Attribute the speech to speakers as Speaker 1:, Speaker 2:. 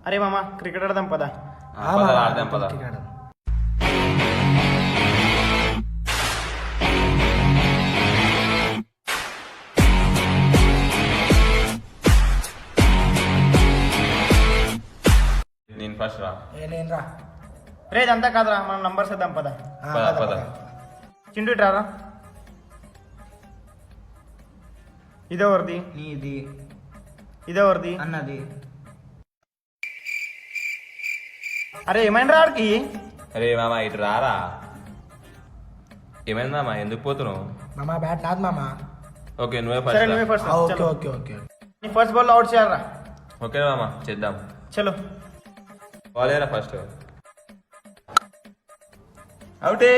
Speaker 1: అరే మామ క్రికెట్ ఆడదాం పదా.
Speaker 2: ఆడదాం పద. నేను ఫస్ట్ రా.
Speaker 3: నేను రా.
Speaker 1: రే ఇదంతా కాదురా, మనం నంబర్స్ ఇద్దాం పదా.
Speaker 2: పద.
Speaker 1: చింటూ ఇట్రారా. ఇదెవరిది?
Speaker 3: నీది.
Speaker 1: ఇదెవరిది?
Speaker 3: అన్నది.
Speaker 1: అరే ఏమైందిరా ఆడికి?
Speaker 2: అరే మామ ఇటు రారా. ఏమైంది మామ, ఎందుకు పోతున్నావు?
Speaker 3: మామ బ్యాట్ నాది మామ.
Speaker 2: ఓకే నువ్వే
Speaker 1: సరే
Speaker 2: ఫస్ట్
Speaker 1: నువ్వే
Speaker 2: రా.
Speaker 1: ఫస్ట్.
Speaker 3: Okay okay okay.
Speaker 1: నీ ఫస్ట్ బాల్ అవుట్ చేయాలరా.
Speaker 2: ఓకే మామ చేద్దాం.
Speaker 1: చలో
Speaker 2: బాలేరా ఫస్ట్.
Speaker 1: అవుటే.